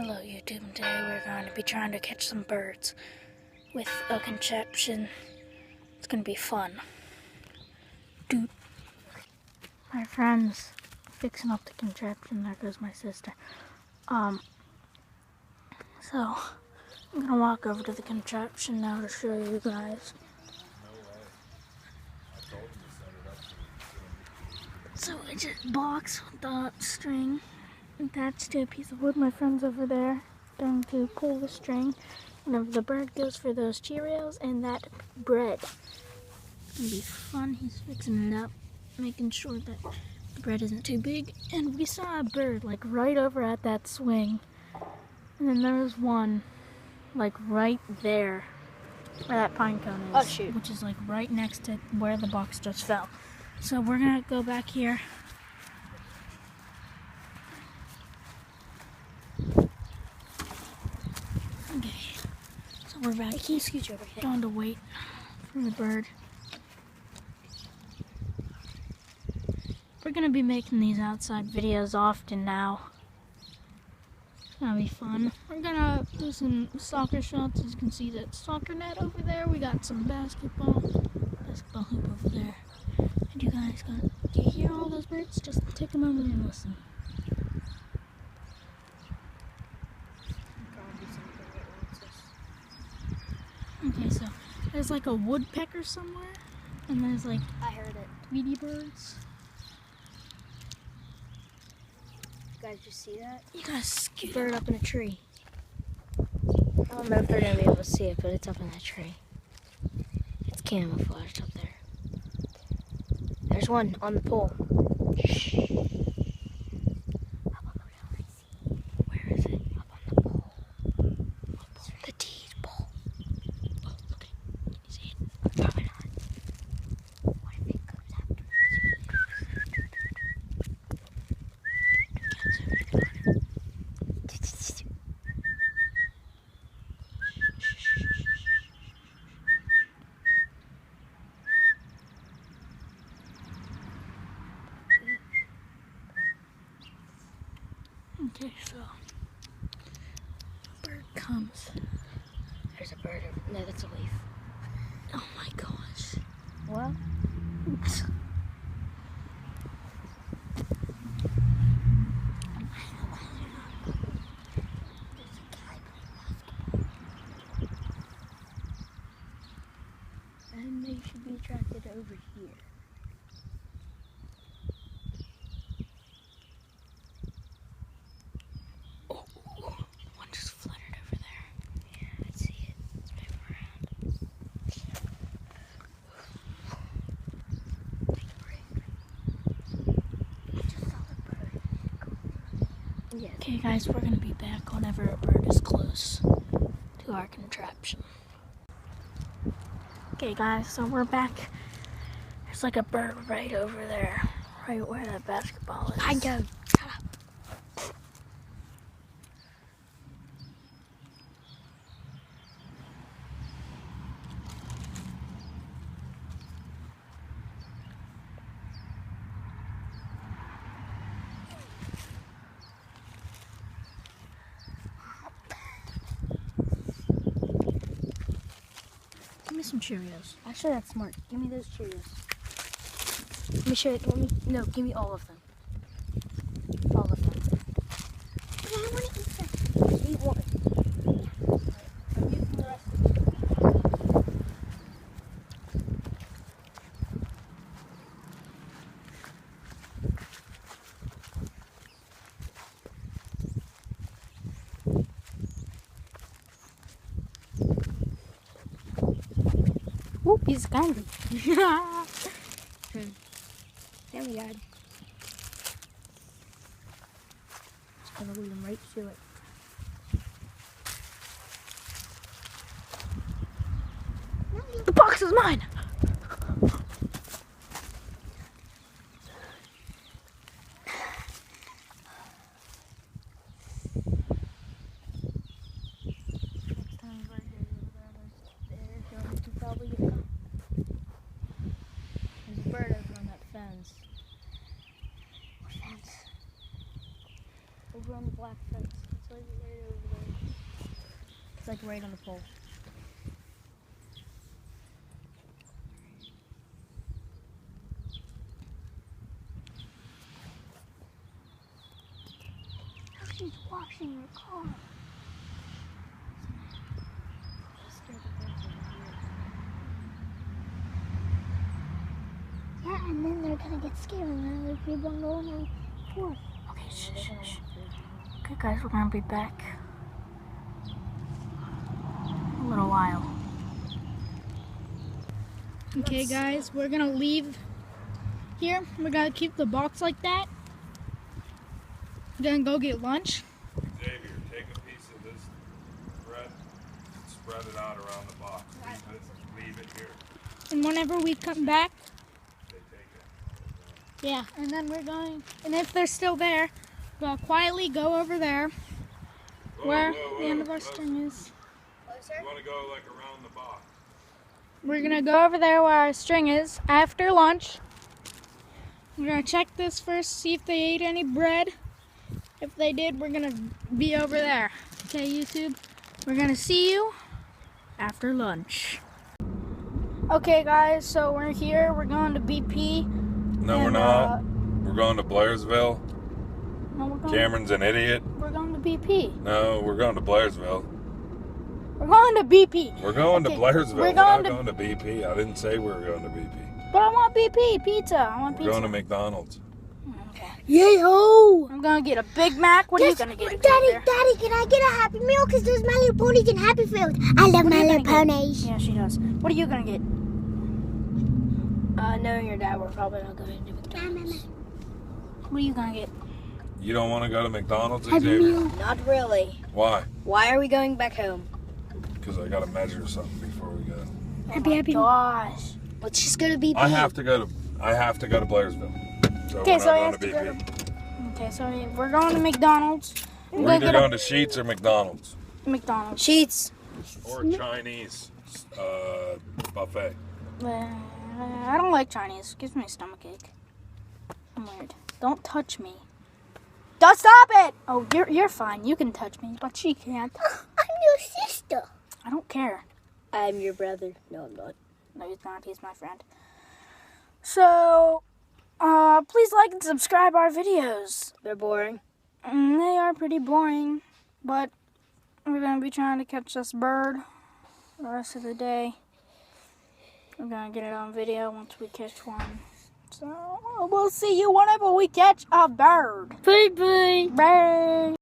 Hello YouTube, today we're going to be trying to catch some birds with a contraption. It's going to be fun. Dude, my friend's fixing up the contraption. There goes my sister. So I'm going to walk over to the contraption now to show you guys. So it's a box with the string attached to a piece of wood. My friend's over there going to pull the string whenever the bird goes for those Cheerios and that bread. It's gonna be fun. He's fixing it up, making sure that the bread isn't too big. And we saw a bird like right over at that swing, and then there was one like right there where that pine cone is. Oh shoot. Which is like right next to where the box just fell. So we're gonna go back here. Okay, so we're back. Can you scooch over here? Going to wait for the bird. We're gonna be making these outside videos often now. It's gonna be fun. We're gonna do some soccer shots. As you can see that soccer net over there. We got some basketball hoop over there. And you guys do you hear all those birds? Just take a moment and listen. Okay, so there's like a woodpecker somewhere, and there's like I heard it. Tweety birds. You guys just see that? You guys scoot Bird up in a tree. I don't know if they're gonna be able to see it, but it's up in that tree. It's camouflaged up there. There's one on the pole. Shh. Where is it? Up on the pole. The T's pole. Oh, look at it. Can you see it? Probably not. What if it comes after Okay, so bird comes. There's a bird. No, that's a leaf. Oh my gosh. What? And they should be attracted over here. Oh, one just fluttered over there. Yeah, I see it. It's moving around. Yeah. Okay guys, we're gonna be back whenever a bird is close to our contraption. Okay guys, so we're back. There's like a bird right over there, right where that basketball is. I go. Shut up. Give me some Cheerios. Actually, that's smart. Give me those Cheerios. Let me show you. No, give me all of them. All of them. But I want to eat them. Just eat one. I'm using the rest of them. Whoop, he's candy. There we go. Just gonna lead him right to it. The box is mine! Next time we're they're going to probably get caught. There's a bird over on that fence. What fence? Over on the black fence. It's like right over like right on the pole. She's washing her car. Yeah, and then they're gonna get scared and then they'll keep on going and forth. Okay, shh, shh, shh. Okay, guys, we're gonna be back in a little while. Okay, guys, we're gonna leave here. We're gonna keep the box like that. We're gonna go get lunch. Xavier, take a piece of this bread and spread it out around the box. Leave it here. And whenever we come back, They take it. yeah, and then we're going, and if they're still there, we'll quietly go over there where the end of our string is. You want to go like around the box. We're gonna go over there where our string is after lunch. We're gonna check this first, see if they ate any bread. If they did, we're gonna be over there. Okay, YouTube, we're gonna see you after lunch. Okay, guys, so we're here. We're going to BP. No, we're not. We're going to Blairsville. No, Cameron's an idiot. we're going to BP. No, we're going to Blairsville. We're going to BP. We're going Okay, to Blairsville. we're We're going not to- going to BP. I didn't say we were going to BP. But I want BP pizza. I want We're pizza. going to McDonald's. Okay. Yay-ho! I'm gonna get a Big Mac. What are you gonna get? Daddy, can I get a Happy Meal? Because there's My Little Ponies in Happy Field. I love What are My you Little gonna get? Ponies. Yeah, she does. What are you gonna get? Knowing your dad, we're probably not going to McDonald's. What are you gonna get? You don't want to go to McDonald's, Happy Xavier? Meal. Not really. Why? Why are we going back home? Because I got to measure something before we go. Happy. Gosh. Let's just go to BP. I have to go to Blairsville. So Okay, we're so not I going have to to go BP. Okay, so we're going to McDonald's. I'm We're gonna either get going to Sheets or McDonald's. a McDonald's. Sheets. Or Chinese buffet. I don't like Chinese. It gives me a stomachache. I'm weird. Don't touch me. Don't stop it! Oh, you're fine. You can touch me, but she can't. I'm your sister. I don't care. I'm your brother. No, I'm not. No, he's not. He's my friend. So, please like and subscribe our videos. They're boring. They are pretty boring, but we're going to be trying to catch this bird the rest of the day. We're going to get it on video once we catch one. So, we'll see you whenever we catch a bird. Bye-bye. Bye.